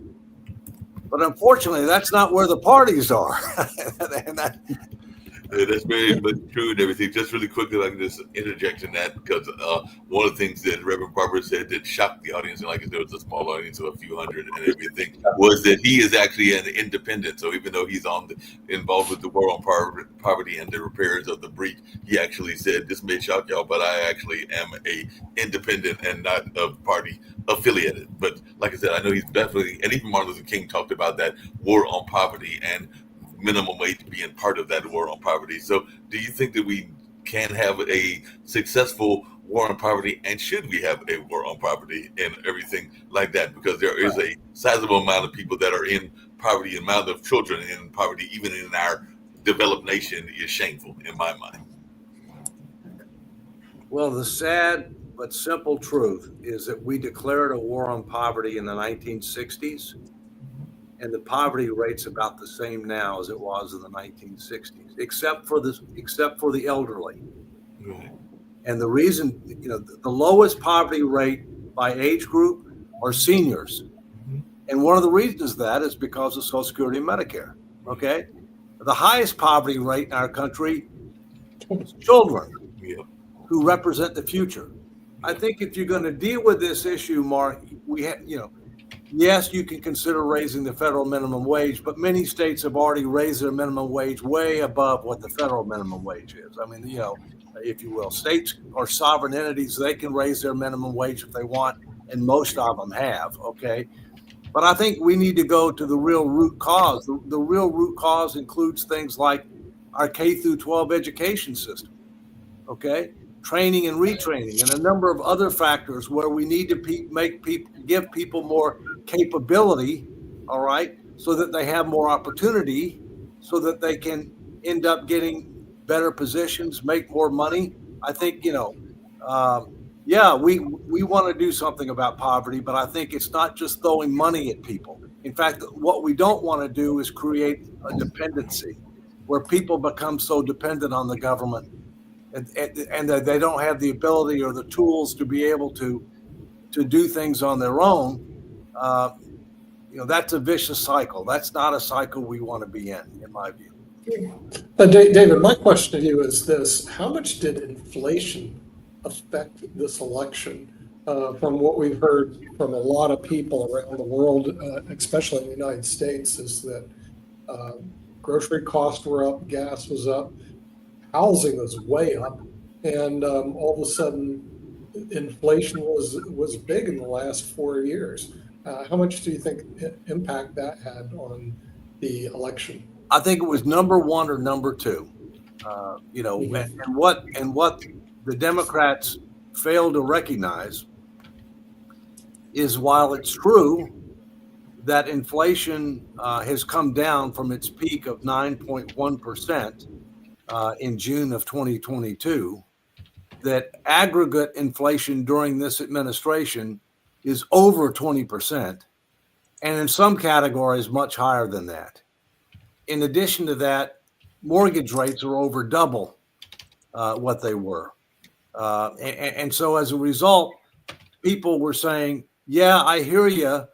Speaker 7: But unfortunately, that's not where the parties are.
Speaker 8: That's very much true and everything. Just really quickly, if I can just interject in that, because one of the things that Reverend Barber said that shocked the audience, and like I said, there was a small audience of a few hundred and everything, was that he is actually an independent. So even though he's involved with the war on poverty and the repairs of the breach, he actually said, this may shock y'all, but I actually am a independent and not a party affiliated. But like I said, I know he's definitely, and even Martin Luther King talked about that war on poverty and minimum wage being part of that war on poverty. So do you think that we can have a successful war on poverty, and should we have a war on poverty and everything like that? Because there is a sizable amount of people that are in poverty, and amount of children in poverty, even in our developed nation, is shameful in my mind.
Speaker 7: Well, the sad but simple truth is that we declared a war on poverty in the 1960s. And the poverty rate's about the same now as it was in the 1960s, except for the elderly.
Speaker 8: Right.
Speaker 7: And the reason, the lowest poverty rate by age group are seniors.
Speaker 8: Mm-hmm.
Speaker 7: And one of the reasons that is because of Social Security and Medicare. Okay. The highest poverty rate in our country is children who represent the future. I think if you're going to deal with this issue, Mark, we have, yes, you can consider raising the federal minimum wage, but many states have already raised their minimum wage way above what the federal minimum wage is. I mean, if you will, states are sovereign entities. They can raise their minimum wage if they want, and most of them have, okay? But I think we need to go to the real root cause. The real root cause includes things like our K through 12 education system, okay? Training and retraining, and a number of other factors where we need to give people more capability, all right, so that they have more opportunity, so that they can end up getting better positions, make more money. I think, we want to do something about poverty, but I think it's not just throwing money at people. In fact, what we don't want to do is create a dependency where people become so dependent on the government and that they don't have the ability or the tools to be able to do things on their own. That's a vicious cycle. That's not a cycle we want to be in my view.
Speaker 1: David, my question to you is this: how much did inflation affect this election? From what we've heard from a lot of people around the world, especially in the United States, is that grocery costs were up, gas was up, housing was way up, and all of a sudden inflation was big in the last 4 years. How much do you think impact that had on the election?
Speaker 7: I think it was number one or number two. And what the Democrats failed to recognize is, while it's true that inflation has come down from its peak of 9.1% in June of 2022, that aggregate inflation during this administration is over 20%, and in some categories much higher than that. In addition to that, mortgage rates are over double what they were. And so as a result, people were saying, yeah, I hear you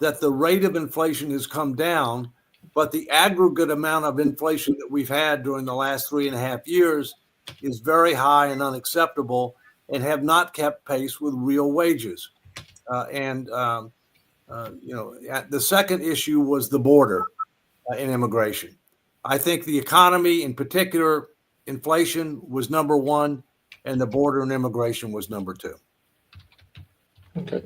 Speaker 7: that the rate of inflation has come down, but the aggregate amount of inflation that we've had during the last 3.5 years is very high and unacceptable and have not kept pace with real wages. The second issue was the border and immigration. I think the economy, in particular, inflation was number one, and the border and immigration was number two.
Speaker 1: Okay.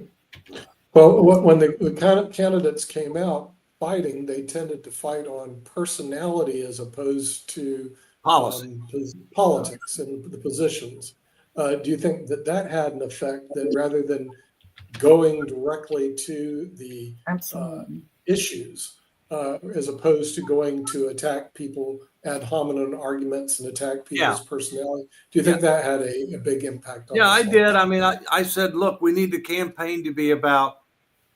Speaker 1: Well, when the candidates came out fighting, they tended to fight on personality as opposed to
Speaker 7: Policy.
Speaker 1: Politics and the positions. Do you think that had an effect, that rather than going directly to the issues, as opposed to going to attack people ad hominem arguments and attack people's personality? Do you think that had a big impact on
Speaker 7: Yeah, I
Speaker 1: this?
Speaker 7: did. I mean, I said, look, we need the campaign to be about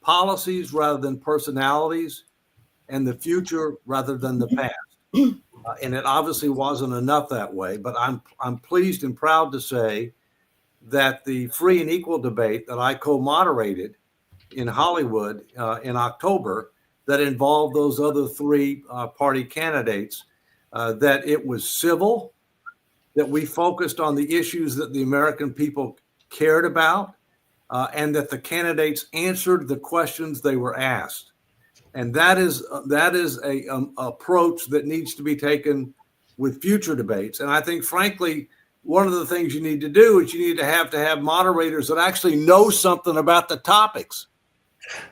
Speaker 7: policies rather than personalities, and the future rather than the past. And it obviously wasn't enough that way, but I'm pleased and proud to say that the free and equal debate that I co-moderated in Hollywood in October, that involved those other three party candidates, that it was civil, that we focused on the issues that the American people cared about, and that the candidates answered the questions they were asked. And that is a approach that needs to be taken with future debates. And I think, frankly, one of the things you need to do is you need to have moderators that actually know something about the topics.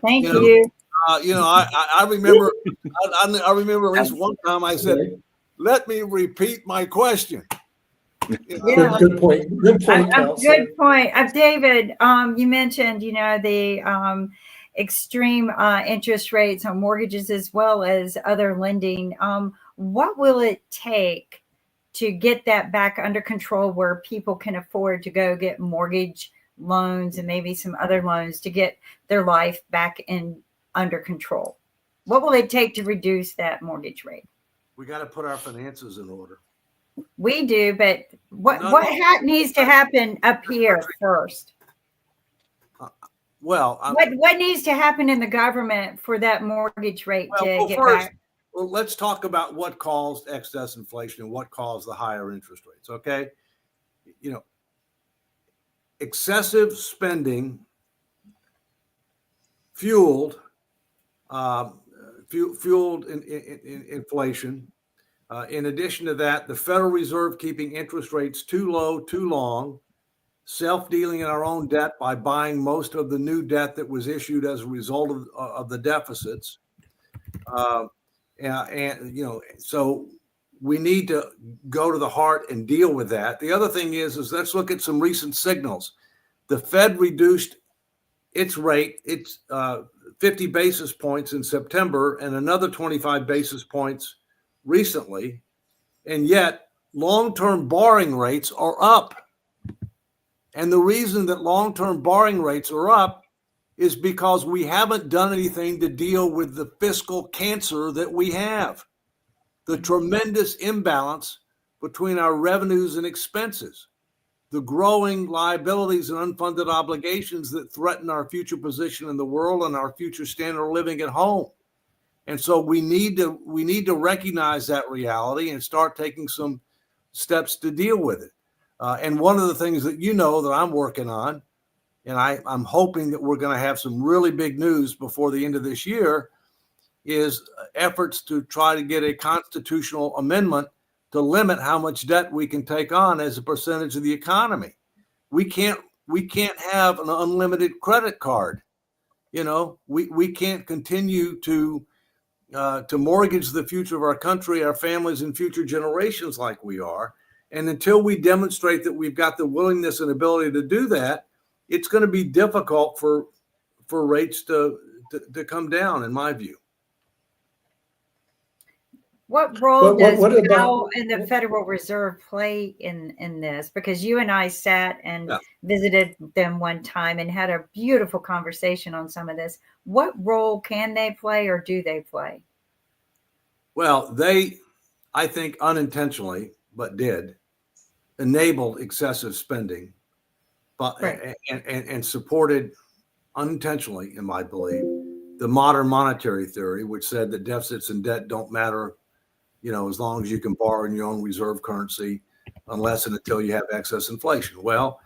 Speaker 6: Thank you.
Speaker 7: I remember I remember at least one time I said, "Let me repeat my question."
Speaker 6: Yeah.
Speaker 1: Good point. Good point, Counselor.
Speaker 6: Good point. David, you mentioned, the extreme interest rates on mortgages as well as other lending. What will it take to get that back under control, where people can afford to go get mortgage loans and maybe some other loans to get their life back under control? What will it take to reduce that mortgage rate?
Speaker 7: We got to put our finances in order.
Speaker 6: We do, but what needs to happen up here first? What needs to happen in the government for that mortgage rate to get back?
Speaker 7: Well, let's talk about what caused excess inflation and what caused the higher interest rates. Okay, excessive spending fueled inflation. In addition to that, the Federal Reserve keeping interest rates too low, too long, self-dealing in our own debt by buying most of the new debt that was issued as a result of the deficits. So we need to go to the heart and deal with that. The other thing is let's look at some recent signals. The Fed reduced its rate, 50 basis points in September and another 25 basis points recently, and yet long-term borrowing rates are up. And the reason that long-term borrowing rates are up is because we haven't done anything to deal with the fiscal cancer that we have, the tremendous imbalance between our revenues and expenses, the growing liabilities and unfunded obligations that threaten our future position in the world and our future standard of living at home. And so we need to recognize that reality and start taking some steps to deal with it. And one of the things that that I'm working on, and I'm hoping that we're going to have some really big news before the end of this year, is efforts to try to get a constitutional amendment to limit how much debt we can take on as a percentage of the economy. We can't have an unlimited credit card. We can't continue to mortgage the future of our country, our families, and future generations like we are. And until we demonstrate that we've got the willingness and ability to do that, it's going to be difficult for rates to come down, in my view.
Speaker 6: What role does Powell and the Federal Reserve play in this? Because you and I sat and visited them one time and had a beautiful conversation on some of this. What role can they play, or do they play?
Speaker 7: Well, I think unintentionally, but enabled excessive spending
Speaker 6: Right.
Speaker 7: and supported unintentionally, in my belief, the modern monetary theory, which said that deficits and debt don't matter, as long as you can borrow in your own reserve currency, unless and until you have excess inflation. Well,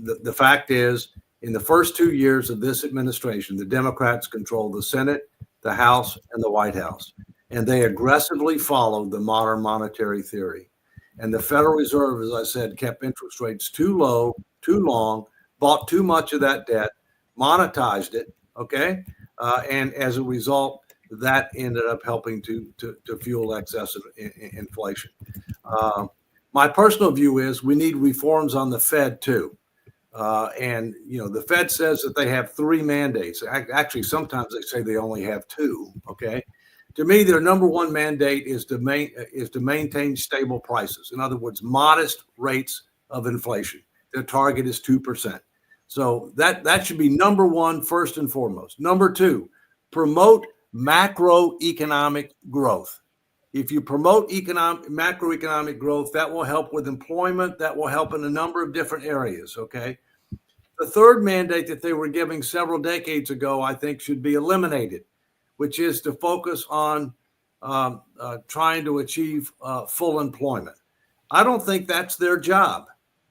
Speaker 7: the fact is, in the first 2 years of this administration, the Democrats controlled the Senate, the House, and the White House, and they aggressively followed the modern monetary theory. And the Federal Reserve, as I said, kept interest rates too low, too long, bought too much of that debt, monetized it, okay? And as a result, that ended up helping to fuel excessive inflation. My personal view is we need reforms on the Fed too. And the Fed says that they have 3 mandates. Actually, sometimes they say they only have 2. Okay, to me, their number one mandate is to maintain stable prices. In other words, modest rates of inflation. Their target is 2%. So that should be number one, first and foremost. Number 2, promote macroeconomic growth. If you promote macroeconomic growth, that will help with employment. That will help in a number of different areas. Okay. The third mandate that they were giving several decades ago, I think, should be eliminated, which is to focus on trying to achieve full employment. I don't think that's their job,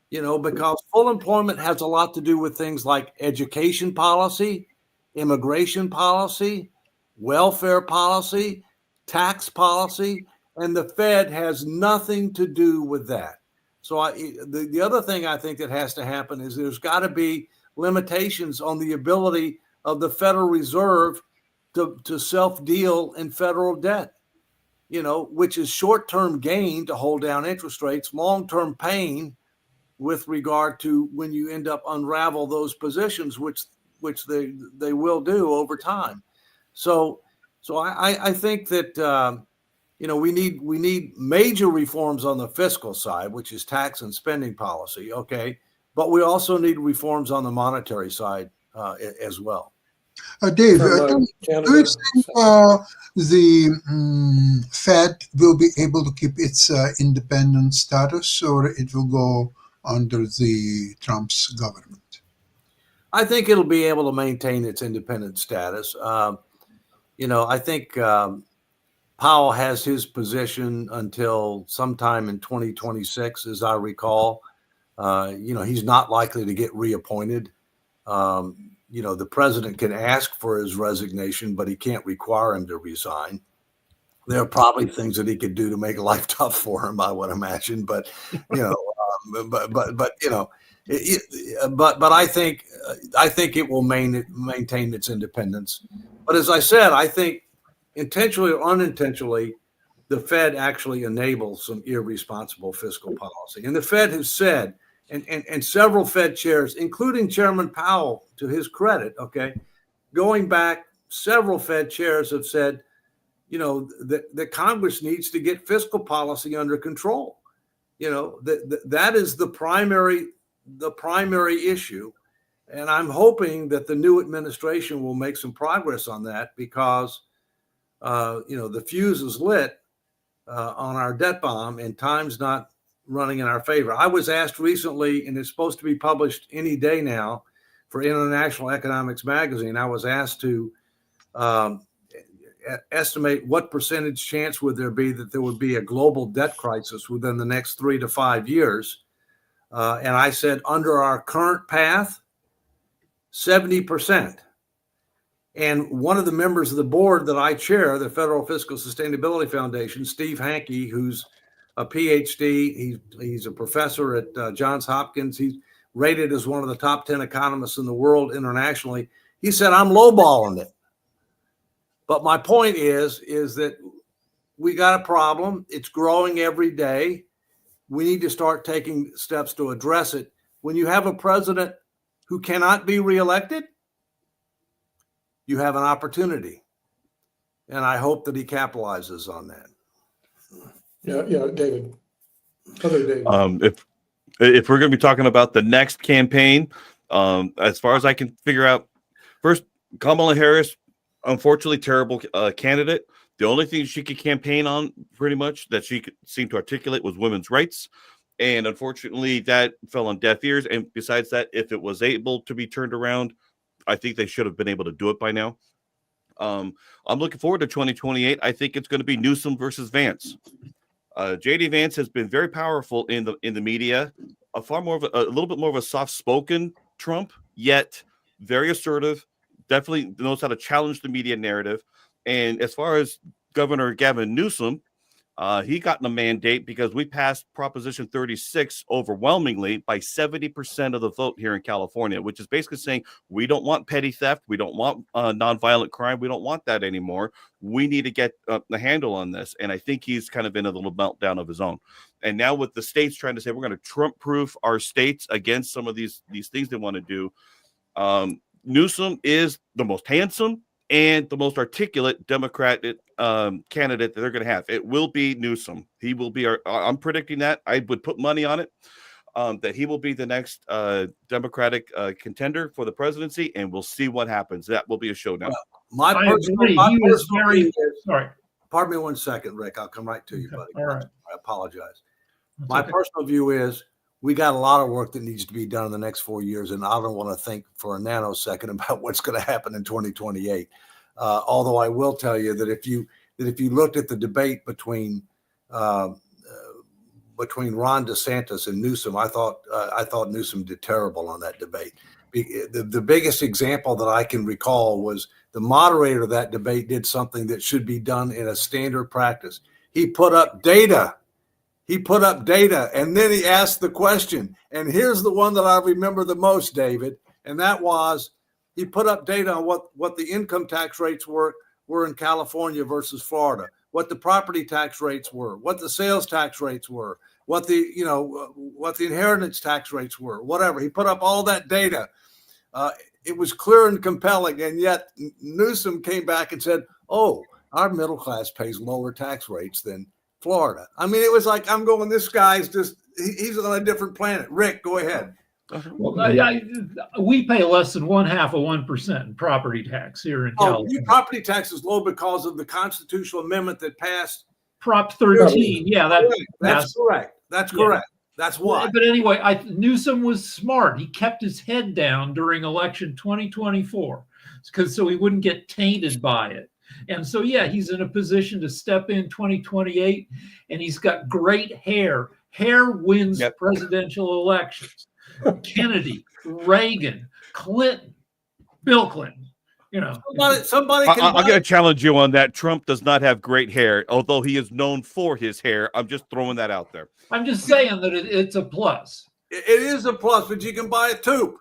Speaker 7: because full employment has a lot to do with things like education policy, immigration policy, welfare policy, tax policy, and the Fed has nothing to do with that. So the other thing I think that has to happen is there's got to be limitations on the ability of the Federal Reserve to self-deal in federal debt, which is short-term gain to hold down interest rates, long-term pain with regard to when you end up unravel those positions, which they will do over time. So I think that we need major reforms on the fiscal side, which is tax and spending policy. Okay, but we also need reforms on the monetary side as well.
Speaker 2: Dave,
Speaker 1: From
Speaker 2: do you think the Fed will be able to keep its independent status, or it will go under the Trump's government?
Speaker 7: I think it'll be able to maintain its independent status. I think Powell has his position until sometime in 2026, as I recall. He's not likely to get reappointed. The president can ask for his resignation, but he can't require him to resign. There are probably things that he could do to make life tough for him, I would imagine. But I think it will maintain its independence. But as I said, I think intentionally or unintentionally, the Fed actually enables some irresponsible fiscal policy. And the Fed has said, and several Fed chairs, including Chairman Powell, to his credit, okay, going back, several Fed chairs have said, that Congress needs to get fiscal policy under control. That is the primary issue. And I'm hoping that the new administration will make some progress on that because, the fuse is lit on our debt bomb and time's not running in our favor. I was asked recently, and it's supposed to be published any day now for International Economics Magazine, I was asked to estimate what percentage chance would there be that there would be a global debt crisis within the next 3 to 5 years. And I said, under our current path, 70%. And one of the members of the board that I chair, the Federal Fiscal Sustainability Foundation, Steve Hankey, who's a PhD, he's a professor at Johns Hopkins. He's rated as one of the top 10 economists in the world internationally. He said, I'm lowballing it. But my point is that we got a problem. It's growing every day. We need to start taking steps to address it. When you have a president who cannot be reelected, you have an opportunity. And I hope that he capitalizes on that.
Speaker 1: Yeah, David. Other David.
Speaker 3: If we're going to be talking about the next campaign, as far as I can figure out, first, Kamala Harris, unfortunately, terrible candidate. The only thing she could campaign on, pretty much, that she could seem to articulate was women's rights. And unfortunately, that fell on deaf ears. And besides that, if it was able to be turned around, I think they should have been able to do it by now. I'm looking forward to 2028. I think it's going to be Newsom versus Vance. JD Vance has been very powerful in the media, a little bit more of a soft-spoken Trump, yet very assertive. Definitely knows how to challenge the media narrative. And as far as Governor Gavin Newsom, he got a mandate because we passed Proposition 36 overwhelmingly by 70% of the vote here in California, which is basically saying we don't want petty theft. We don't want nonviolent crime. We don't want that anymore. We need to get the handle on this. And I think he's kind of in a little meltdown of his own. And now with the states trying to say we're going to Trump-proof our states against some of these things they want to do, Newsom is the most handsome and the most articulate Democratic candidate that they're going to have. It will be Newsom. He will be I'm predicting that. I would put money on it, that he will be the next Democratic contender for the presidency, and we'll see what happens. That will be a showdown.
Speaker 7: My
Speaker 4: I
Speaker 7: personal,
Speaker 4: agree.
Speaker 7: my
Speaker 4: He was
Speaker 7: personal
Speaker 4: very
Speaker 7: view is-
Speaker 4: sorry.
Speaker 7: pardon me 1 second, Rick. I'll come right to you,
Speaker 4: Okay.
Speaker 7: buddy.
Speaker 4: All right.
Speaker 7: I apologize.
Speaker 4: That's
Speaker 7: My
Speaker 4: okay.
Speaker 7: personal view is we got a lot of work that needs to be done in the next 4 years, and I don't want to think for a nanosecond about what's going to happen in 2028. Although I will tell you that if you looked at the debate between Ron DeSantis and Newsom, I thought Newsom did terrible on that debate. The biggest example that I can recall was the moderator of that debate did something that should be done in a standard practice. He put up data. And then he asked the question. And here's the one that I remember the most, David, and that was he put up data on what the income tax rates were in California versus Florida, what the property tax rates were, what the sales tax rates were, what the inheritance tax rates were, whatever. He put up all that data. It was clear and compelling, and yet Newsom came back and said, "Oh, our middle class pays lower tax rates than Florida." I mean, it was like, I'm going, this guy's he's on a different planet. Rick, go ahead.
Speaker 4: Well, we pay less than 1/2% in property tax here in California.
Speaker 7: Property tax is low because of the constitutional amendment that passed.
Speaker 4: Prop 13. Yeah,
Speaker 7: that's correct. That's correct. That's why.
Speaker 4: But anyway, Newsom was smart. He kept his head down during election 2024 so he wouldn't get tainted by it. And so, yeah, he's in a position to step in 2028, and he's got great hair. Hair wins presidential elections. Kennedy, Reagan, Clinton, Bill Clinton.
Speaker 7: Somebody
Speaker 3: I'm going to challenge you on that. Trump does not have great hair, although he is known for his hair. I'm just throwing that out there.
Speaker 4: I'm just saying that it's a plus.
Speaker 7: It is a plus, but you can buy a tube.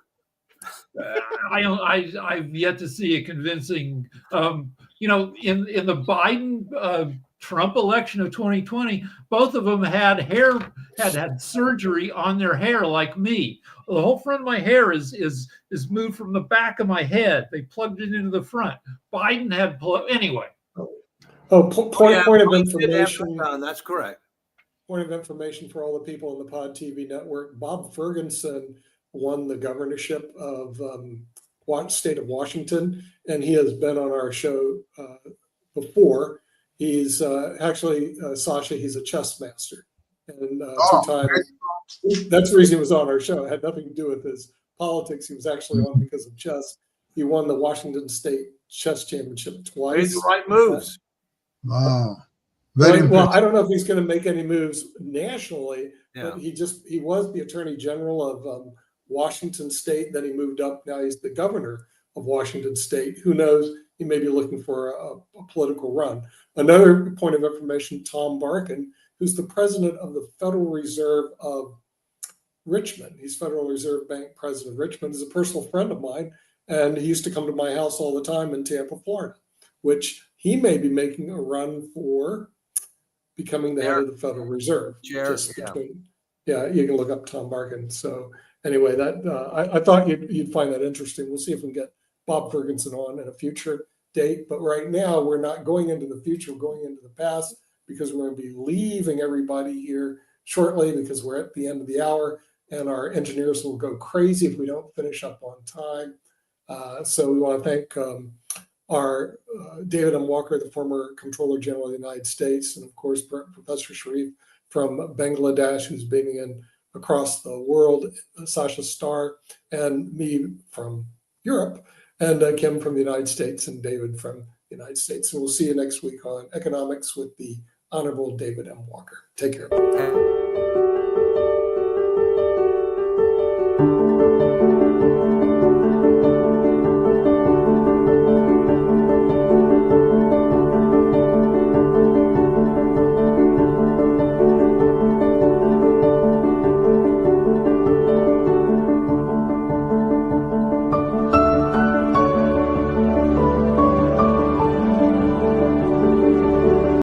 Speaker 4: I've yet to see a convincing. In the Biden Trump election of 2020, both of them had surgery on their hair, like me. The whole front of my hair is moved from the back of my head. They plugged it into the front. Biden had anyway.
Speaker 1: Point of information.
Speaker 7: That's correct.
Speaker 1: Point of information for all the people in the PodTV network. Bob Ferguson won the governorship of state of Washington, and he has been on our show before. He's actually, Sasha, he's a chess master. And that's the reason he was on our show. It had nothing to do with his politics. He was actually on because of chess. He won the Washington State Chess Championship twice.
Speaker 7: Made the right moves.
Speaker 2: Wow.
Speaker 1: Well, I don't know if he's going to make any moves nationally, but he was the Attorney General of Washington State. Then he moved up. Now he's the governor of Washington State. Who knows? He may be looking for a political run. Another point of information, Tom Barkin, who's the president of the Federal Reserve of Richmond. He's Federal Reserve Bank president of Richmond. Is a personal friend of mine, and he used to come to my house all the time in Tampa, Florida, which he may be making a run for becoming the head of the Federal Reserve. You can look up Tom Barkin. So anyway, I thought you'd find that interesting. We'll see if we can get Bob Ferguson on at a future date. But right now, we're not going into the future. We're going into the past because we're going to be leaving everybody here shortly because we're at the end of the hour and our engineers will go crazy if we don't finish up on time. So we want to thank our David M. Walker, the former Comptroller General of the United States, and of course, Professor Sharif from Bangladesh, who's beaming in across the world, Sasha Starr, and me from Europe, and Kim from the United States, and David from the United States. And we'll see you next week on Economics with the Honorable David M. Walker. Take care.